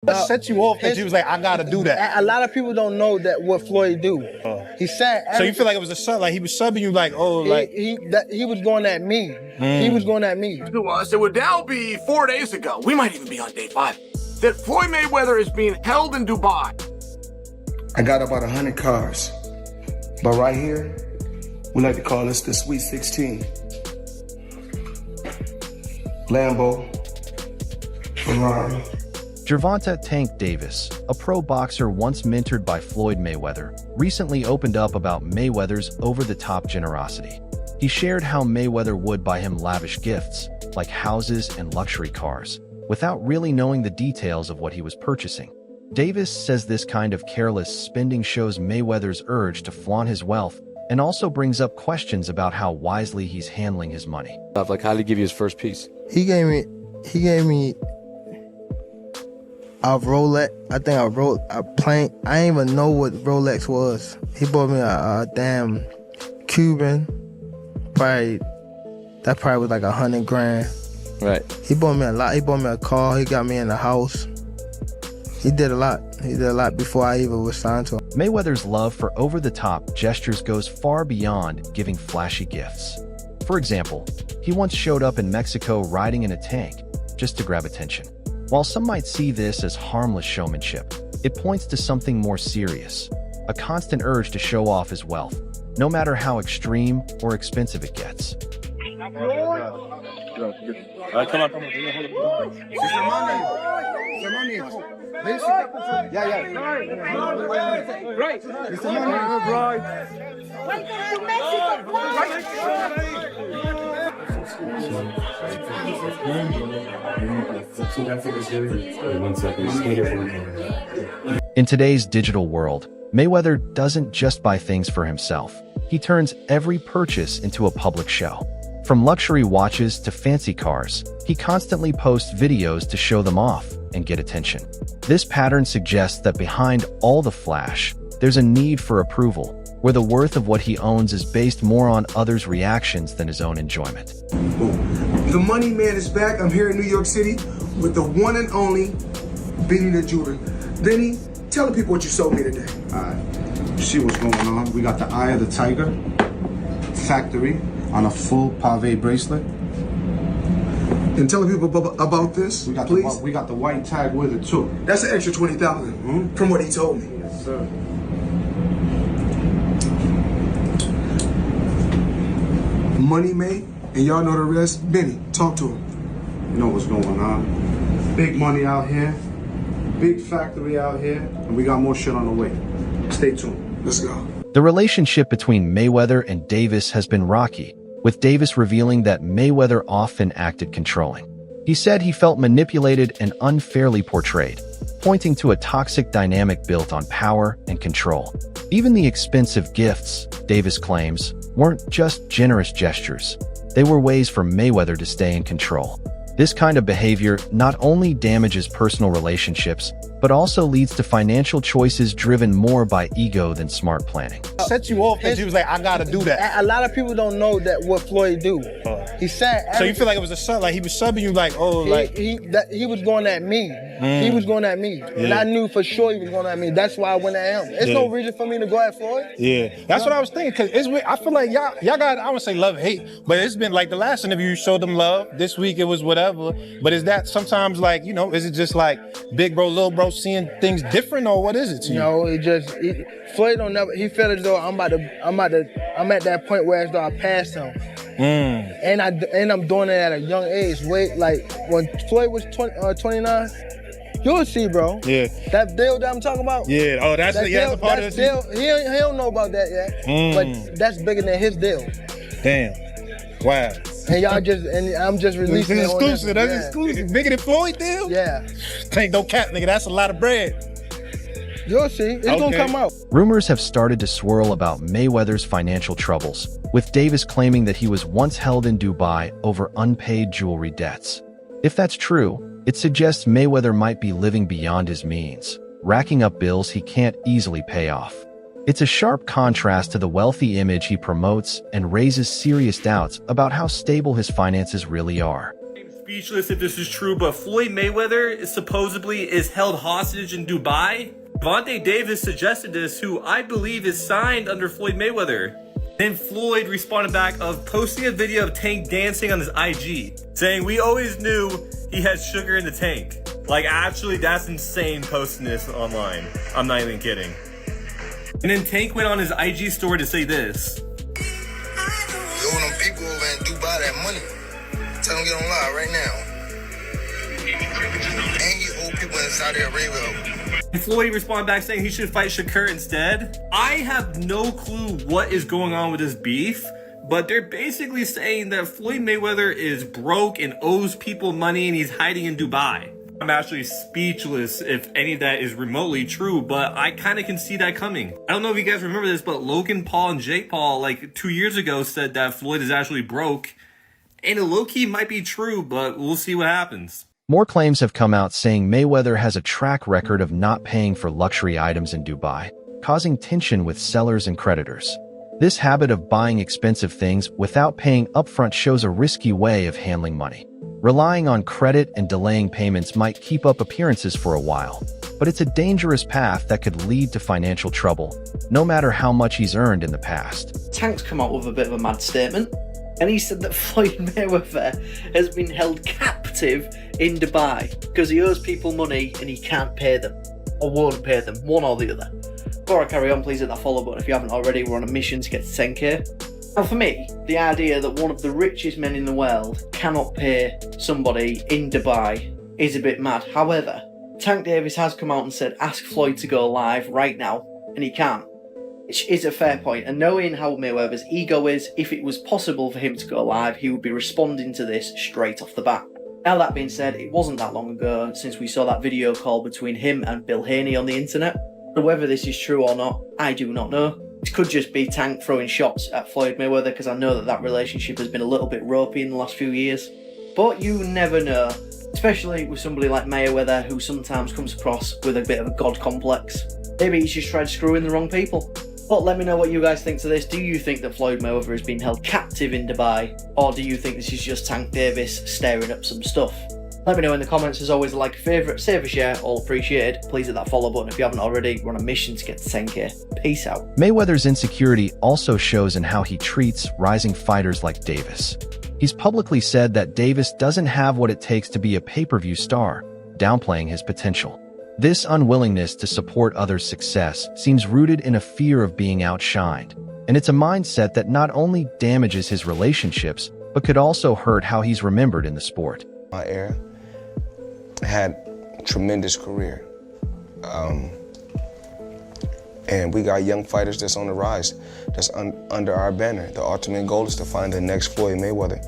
What set you off that you was like, I gotta do that? A lot of people don't know that what Floyd do. He said. So you feel like it was a sub, like he was subbing you, like, oh, like he was going at me. He was going at me. To us, it would now be 4 days ago. We might even be on day 5. That Floyd Mayweather is being held in Dubai. I got about 100 cars, but right here, we like to call this the Sweet 16. Lambo, Ferrari. Gervonta "Tank" Davis, a pro boxer once mentored by Floyd Mayweather, recently opened up about Mayweather's over-the-top generosity. He shared how Mayweather would buy him lavish gifts, like houses and luxury cars, without really knowing the details of what he was purchasing. Davis says this kind of careless spending shows Mayweather's urge to flaunt his wealth and also brings up questions about how wisely he's handling his money. Like, how did he give you his first piece? He gave me a Rolex. I think a plane. I didn't even know what Rolex was. He bought me a damn Cuban. That probably was like 100 grand. Right. He bought me a lot. He bought me a car. He got me in a house. He did a lot. He did a lot before I even was signed to him. Mayweather's love for over-the-top gestures goes far beyond giving flashy gifts. For example, he once showed up in Mexico riding in a tank just to grab attention. While some might see this as harmless showmanship, it points to something more serious, a constant urge to show off his wealth, no matter how extreme or expensive it gets. In today's digital world, Mayweather doesn't just buy things for himself. He turns every purchase into a public show. From luxury watches to fancy cars, he constantly posts videos to show them off and get attention. This pattern suggests that behind all the flash, there's a need for approval, where the worth of what he owns is based more on others' reactions than his own enjoyment. The money man is back. I'm here in New York City with the one and only Benny the Jeweler. Benny, tell the people what you sold me today. All right, you see what's going on. We got the Eye of the Tiger factory on a full pave bracelet. And tell the people about this, please. We got the white tag with it too. That's an extra 20,000 from what he told me. Yes, sir. Money made, and y'all know the rest. Benny, talk to him. You know what's going on. Big money out here, big factory out here, and we got more shit on the way. Stay tuned. Let's go. The relationship between Mayweather and Davis has been rocky, with Davis revealing that Mayweather often acted controlling. He said he felt manipulated and unfairly portrayed, pointing to a toxic dynamic built on power and control. Even the expensive gifts, Davis claims, weren't just generous gestures. They were ways for Mayweather to stay in control. This kind of behavior not only damages personal relationships, but also leads to financial choices driven more by ego than smart planning. Set you off that you was like, I gotta do that? A lot of people don't know that what Floyd do. He said. So you feel like it was a sub, like he was subbing you, like, oh, like he was going at me. He was going at me, and I knew for sure he was going at me. That's why I went at him. There's no reason for me to go at Floyd. Yeah, that's what I was thinking. Cause I feel like y'all got, I wouldn't say love hate, but it's been like the last interview you showed them love. This week it was whatever. But is that sometimes like, you know, is it just like big bro, little bro seeing things different, or what is it to you? No, Floyd don't never. He felt as though I'm at that point where as though I passed him. And I'm doing it at a young age. Wait, like when Floyd was 29, you'll see, bro. Yeah. That deal that I'm talking about. Yeah. Oh, that's a part of the deal. He don't know about that yet. But that's bigger than his deal. Damn. Wow. And I'm just releasing it. It's exclusive. That's exclusive. Bigger than Floyd deal? Yeah. Ain't no cap, nigga. That's a lot of bread. You'll see. It's gonna come out. Rumors have started to swirl about Mayweather's financial troubles, with Davis claiming that he was once held in Dubai over unpaid jewelry debts. If that's true, it suggests Mayweather might be living beyond his means, racking up bills he can't easily pay off. It's a sharp contrast to the wealthy image he promotes and raises serious doubts about how stable his finances really are. speechless if this is true, but Floyd Mayweather supposedly is held hostage in Dubai. Gervonta Davis suggested this, who I believe is signed under Floyd Mayweather. Then Floyd responded back of posting a video of Tank dancing on his IG, saying, "We always knew he had sugar in the tank." Like, actually, that's insane posting this online. I'm not even kidding. And then Tank went on his IG story to say this. You owe them people over in Dubai that money. Tell them get on live right now. And you owe people in Saudi Arabia. And Floyd responded back saying he should fight Shakur instead. I have no clue what is going on with this beef, but they're basically saying that Floyd Mayweather is broke and owes people money and he's hiding in Dubai. I'm actually speechless if any of that is remotely true, but I kind of can see that coming. I don't know if you guys remember this, but Logan Paul and Jake Paul, like 2 years ago, said that Floyd is actually broke. And it low-key might be true, but we'll see what happens. More claims have come out saying Mayweather has a track record of not paying for luxury items in Dubai, causing tension with sellers and creditors. This habit of buying expensive things without paying upfront shows a risky way of handling money. Relying on credit and delaying payments might keep up appearances for a while, but it's a dangerous path that could lead to financial trouble, no matter how much he's earned in the past. Tank's come out with a bit of a mad statement, and he said that Floyd Mayweather has been held captive in Dubai because he owes people money and he can't pay them, or won't pay them, one or the other. Before I carry on, please hit that follow button if you haven't already. We're on a mission to get to 10k. Now for me, the idea that one of the richest men in the world cannot pay somebody in Dubai is a bit mad. However, Tank Davis has come out and said ask Floyd to go live right now, and he can't. Which is a fair point, and knowing how Mayweather's ego is, if it was possible for him to go live, he would be responding to this straight off the bat. Now that being said, it wasn't that long ago since we saw that video call between him and Bill Haney on the internet. So whether this is true or not, I do not know. It could just be Tank throwing shots at Floyd Mayweather, because I know that that relationship has been a little bit ropey in the last few years. But you never know, especially with somebody like Mayweather, who sometimes comes across with a bit of a god complex. Maybe he's just tried screwing the wrong people. But let me know what you guys think to this. Do you think that Floyd Mayweather is being held captive in Dubai? Or do you think this is just Tank Davis stirring up some stuff? Let me know in the comments. As always, like, a favourite, save a share, all appreciated. Please hit that follow button if you haven't already. We're on a mission to get to 10k. Peace out. Mayweather's insecurity also shows in how he treats rising fighters like Davis. He's publicly said that Davis doesn't have what it takes to be a pay-per-view star, downplaying his potential. This unwillingness to support others' success seems rooted in a fear of being outshined, and it's a mindset that not only damages his relationships, but could also hurt how he's remembered in the sport. My era had a tremendous career. And we got young fighters that's on the rise, that's under our banner. The ultimate goal is to find the next Floyd Mayweather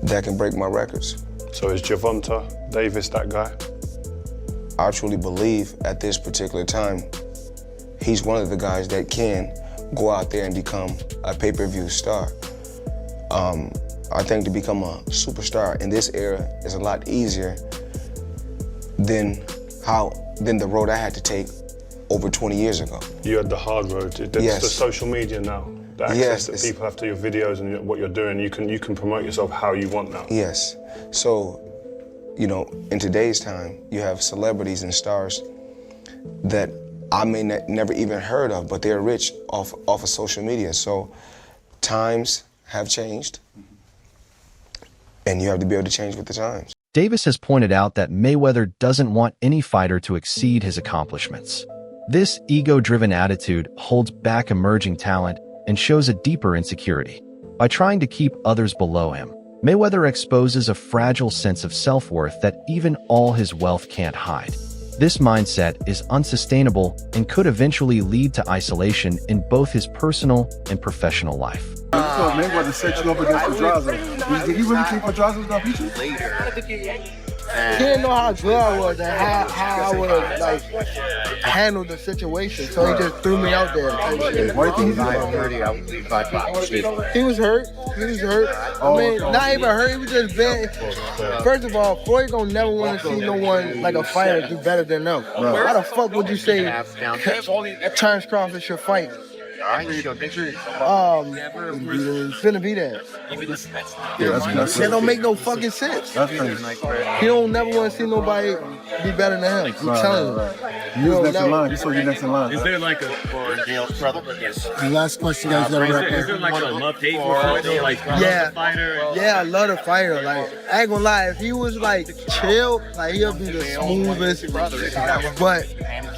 that can break my records. So is Gervonta Davis that guy? I truly believe at this particular time, he's one of the guys that can go out there and become a pay-per-view star. I think to become a superstar in this era is a lot easier than the road I had to take over 20 years ago. You had the hard road. It's yes. The social media now. The access that people have to your videos and what you're doing. You can promote yourself how you want now. Yes. So, you know, in today's time, you have celebrities and stars that I may never even heard of, but they're rich off of social media. So times have changed, and you have to be able to change with the times. Davis has pointed out that Mayweather doesn't want any fighter to exceed his accomplishments. This ego-driven attitude holds back emerging talent and shows a deeper insecurity. By trying to keep others below him, Mayweather exposes a fragile sense of self-worth that even all his wealth can't hide. This mindset is unsustainable and could eventually lead to isolation in both his personal and professional life. So Mayweather set you up against Pedraza. Did he really think Pedraza was gonna beat you? He didn't know how good I was and how I would like handle the situation, so he just threw me out there. Why do you think He was hurt. He was hurt. I mean, not even hurt. He was just bad. First of all, Floyd gonna never want to see no one like a fighter do better than them. Why the fuck would you say Terrence Crawford should fight Finna be there. That don't make no fucking sense. He don't never want to see nobody be better than him. I'm telling you. You're next in line. You saw you next in line. Is there like a The last question, guys. is there like a love-hate for Floyd? Like, Yeah. fighter? Yeah, I love the fighter. Like, I ain't gonna lie, if he was like chill, like he'll be the smoothest. But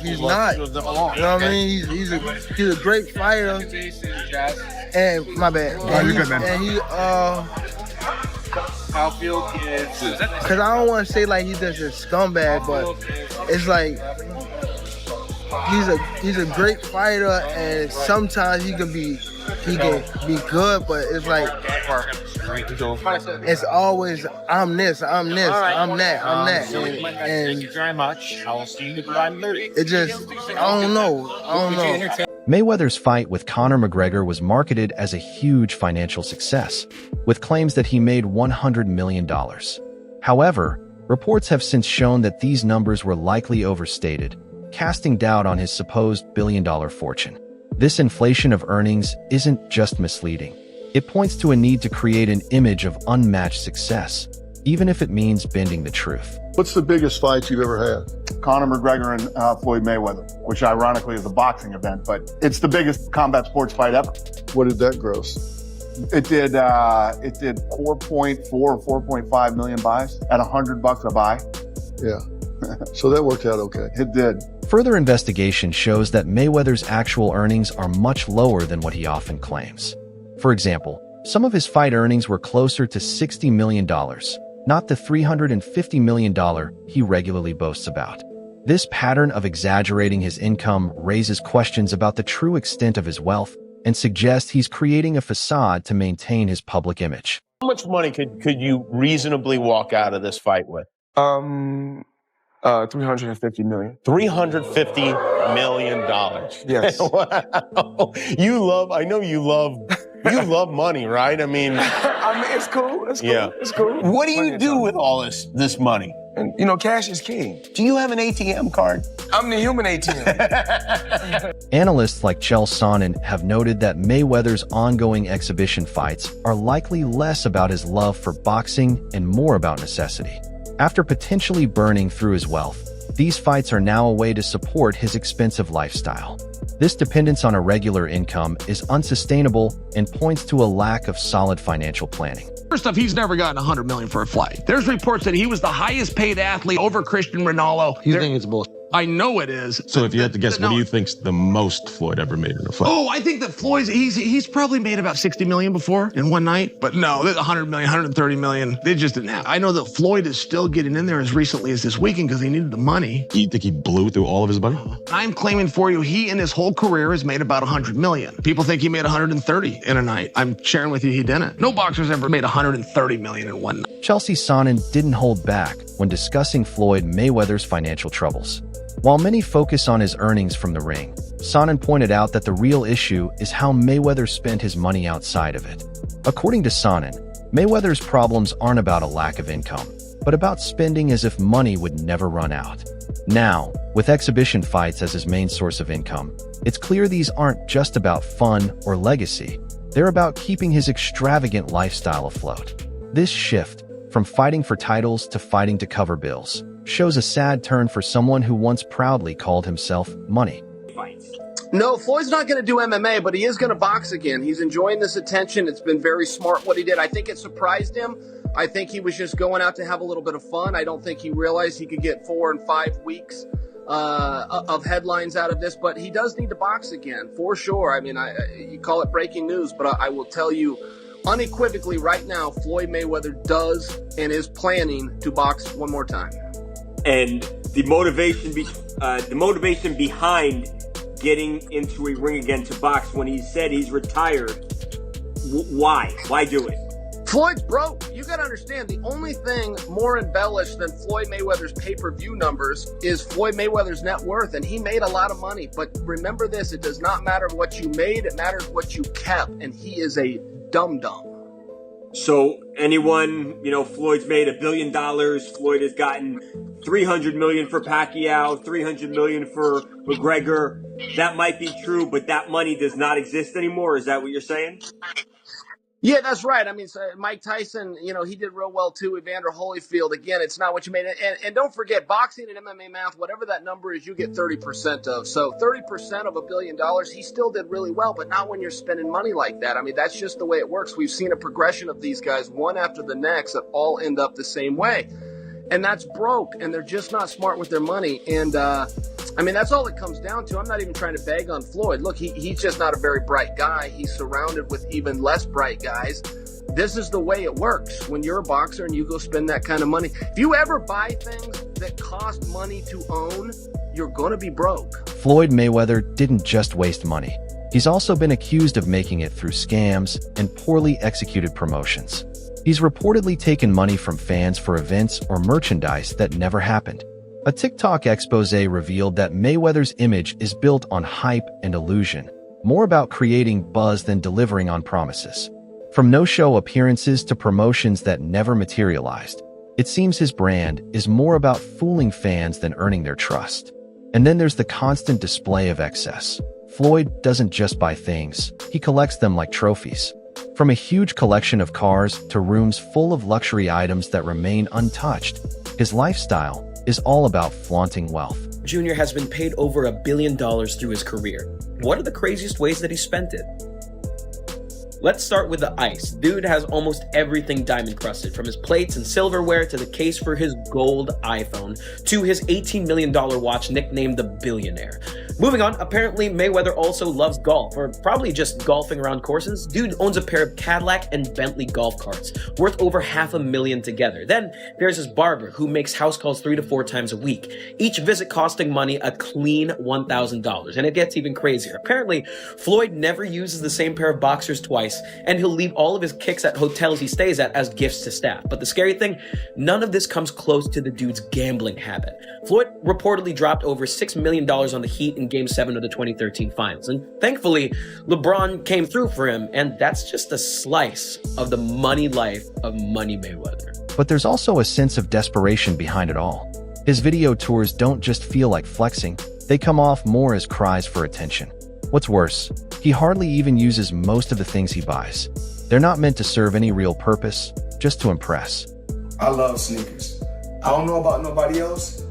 he's not. You know what I mean? He's a great fighter. And my bad. And you're good, man. And he cause I don't want to say like he's just a scumbag, but it's like he's a great fighter, and sometimes he can be good, but it's like it's always I'm this, I'm that, I'm that, and Thank you very much. I'll see you at 9:30. it just I don't know. Mayweather's fight with Conor McGregor was marketed as a huge financial success, with claims that he made $100 million. However, reports have since shown that these numbers were likely overstated, casting doubt on his supposed billion-dollar fortune. This inflation of earnings isn't just misleading. It points to a need to create an image of unmatched success, even if it means bending the truth. What's the biggest fight you've ever had? Conor McGregor and Floyd Mayweather, which ironically is a boxing event, but it's the biggest combat sports fight ever. What did that gross? It did 4.4 or 4.5 million buys at $100 a buy. Yeah. So that worked out okay. It did. Further investigation shows that Mayweather's actual earnings are much lower than what he often claims. For example, some of his fight earnings were closer to $60 million, not the $350 million he regularly boasts about. This pattern of exaggerating his income raises questions about the true extent of his wealth and suggests he's creating a facade to maintain his public image. How much money could you reasonably walk out of this fight with? 350 million. $350 million. Yes. Wow. I know you love money, right? I mean, It's cool. It's cool. Yeah. It's cool. What do you do with all this money? And cash is king. Do you have an ATM card? I'm the human ATM. Analysts like Chael Sonnen have noted that Mayweather's ongoing exhibition fights are likely less about his love for boxing and more about necessity. After potentially burning through his wealth, these fights are now a way to support his expensive lifestyle. This dependence on a regular income is unsustainable and points to a lack of solid financial planning. First off, he's never gotten $100 million for a fight. There's reports that he was the highest paid athlete over Christian Ronaldo. You think it's bullshit? I know it is. So if you had to guess, what do you think's the most Floyd ever made in a fight? Oh, I think that Floyd's, he's probably made about 60 million before in one night. But no, 100 million, 130 million, they just didn't have. I know that Floyd is still getting in there as recently as this weekend because he needed the money. You think he blew through all of his money? I'm claiming for you, he in his whole career has made about 100 million. People think he made 130 in a night. I'm sharing with you he didn't. No boxer's ever made 130 million in one night. Chelsea Sonnen didn't hold back when discussing Floyd Mayweather's financial troubles. While many focus on his earnings from the ring, Sonnen pointed out that the real issue is how Mayweather spent his money outside of it. According to Sonnen, Mayweather's problems aren't about a lack of income, but about spending as if money would never run out. Now, with exhibition fights as his main source of income, it's clear these aren't just about fun or legacy. They're about keeping his extravagant lifestyle afloat. This shift, from fighting for titles to fighting to cover bills, shows a sad turn for someone who once proudly called himself money. No, Floyd's not going to do MMA, but he is going to box again. He's enjoying this attention. It's been very smart what he did. I think it surprised him. I think he was just going out to have a little bit of fun. I don't think he realized he could get 4 and 5 weeks of headlines out of this, but he does need to box again, for sure. I mean, you call it breaking news, but I will tell you unequivocally right now, Floyd Mayweather does and is planning to box one more time. And the motivation behind getting into a ring again to box when he said he's retired, why do it? Floyd's broke. You got to understand, the only thing more embellished than Floyd Mayweather's pay-per-view numbers is Floyd Mayweather's net worth, and he made a lot of money. But remember this, it does not matter what you made, it matters what you kept, and he is a dum-dum. So anyone, Floyd's made $1 billion. Floyd has gotten $300 million for Pacquiao, $300 million for McGregor. that might be true, but that money does not exist anymore. Is that what you're saying? Yeah, that's right. I mean, so Mike Tyson, he did real well too. Evander Holyfield, again, it's not what you made. And don't forget, boxing and MMA math, whatever that number is, you get 30% of. So 30% of $1 billion, he still did really well, but not when you're spending money like that. I mean, that's just the way it works. We've seen a progression of these guys, one after the next, that all end up the same way. And that's broke, and they're just not smart with their money. And, I mean, that's all it comes down to. I'm not even trying to bag on Floyd. Look, he's just not a very bright guy. He's surrounded with even less bright guys. This is the way it works when you're a boxer and you go spend that kind of money. If you ever buy things that cost money to own, you're going to be broke. Floyd Mayweather didn't just waste money. He's also been accused of making it through scams and poorly executed promotions. He's reportedly taken money from fans for events or merchandise that never happened. A TikTok expose revealed that Mayweather's image is built on hype and illusion, more about creating buzz than delivering on promises. From no-show appearances to promotions that never materialized, it seems his brand is more about fooling fans than earning their trust. And then there's the constant display of excess. Floyd doesn't just buy things, he collects them like trophies. From a huge collection of cars to rooms full of luxury items that remain untouched, his lifestyle is all about flaunting wealth. Jr. has been paid over $1 billion through his career. What are the craziest ways that he spent it? Let's start with the ice. Dude has almost everything diamond crusted, from his plates and silverware to the case for his gold iPhone to his $18 million watch nicknamed the Billionaire. Moving on, apparently Mayweather also loves golf, or probably just golfing around courses. Dude owns a pair of Cadillac and Bentley golf carts, worth over $500,000 together. Then there's his barber, who makes house calls 3 to 4 times a week, each visit costing money a clean $1,000. And it gets even crazier. Apparently, Floyd never uses the same pair of boxers twice, and he'll leave all of his kicks at hotels he stays at as gifts to staff. But the scary thing, none of this comes close to the dude's gambling habit. Floyd reportedly dropped over $6 million on the Heat in Game 7 of the 2013 finals. And thankfully, LeBron came through for him, and that's just a slice of the money life of Money Mayweather. But there's also a sense of desperation behind it all. His video tours don't just feel like flexing, they come off more as cries for attention. What's worse, he hardly even uses most of the things he buys. They're not meant to serve any real purpose, just to impress. I love sneakers. I don't know about nobody else,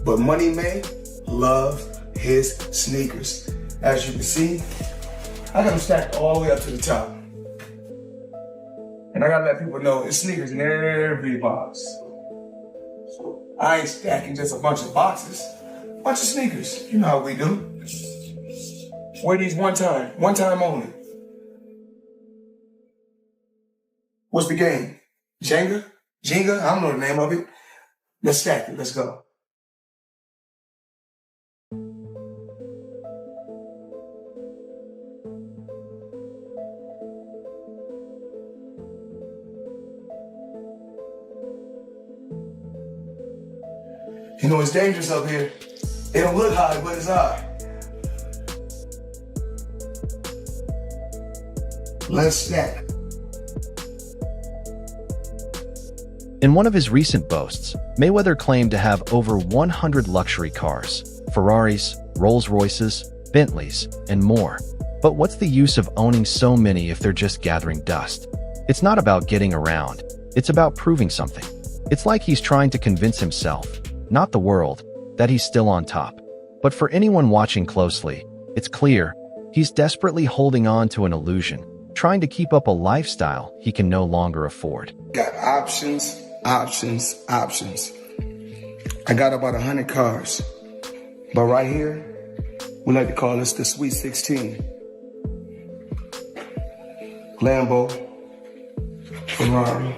but Money May loves his sneakers. As you can see, I got them stacked all the way up to the top. And I gotta let people know it's sneakers in every box. I ain't stacking just a bunch of boxes, a bunch of sneakers. You know how we do. Wear these one time only. What's the game? Jenga? I don't know the name of it. Let's stack it, let's go. You know, it's dangerous up here. It don't look high, but it's high. Let's stack. In one of his recent boasts, Mayweather claimed to have over 100 luxury cars, Ferraris, Rolls-Royces, Bentleys, and more. But what's the use of owning so many if they're just gathering dust? It's not about getting around, it's about proving something. It's like he's trying to convince himself, not the world, that he's still on top. But for anyone watching closely, it's clear, he's desperately holding on to an illusion, trying to keep up a lifestyle he can no longer afford. Got options. I got about 100 cars. But right here, we like to call this the Sweet 16. Lambo, Ferrari,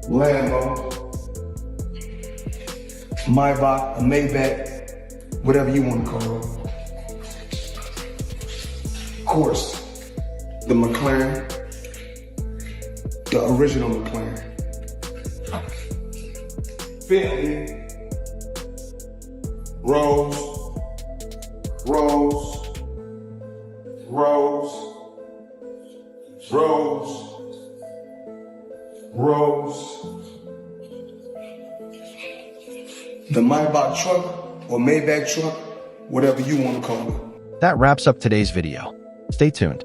Lambo, Maybach, a Maybach, whatever you want to call it. Of course, the McLaren, the original McLaren. Bentley, Rolls, the Maybach truck or Maybach truck, whatever you want to call it. That wraps up today's video. Stay tuned.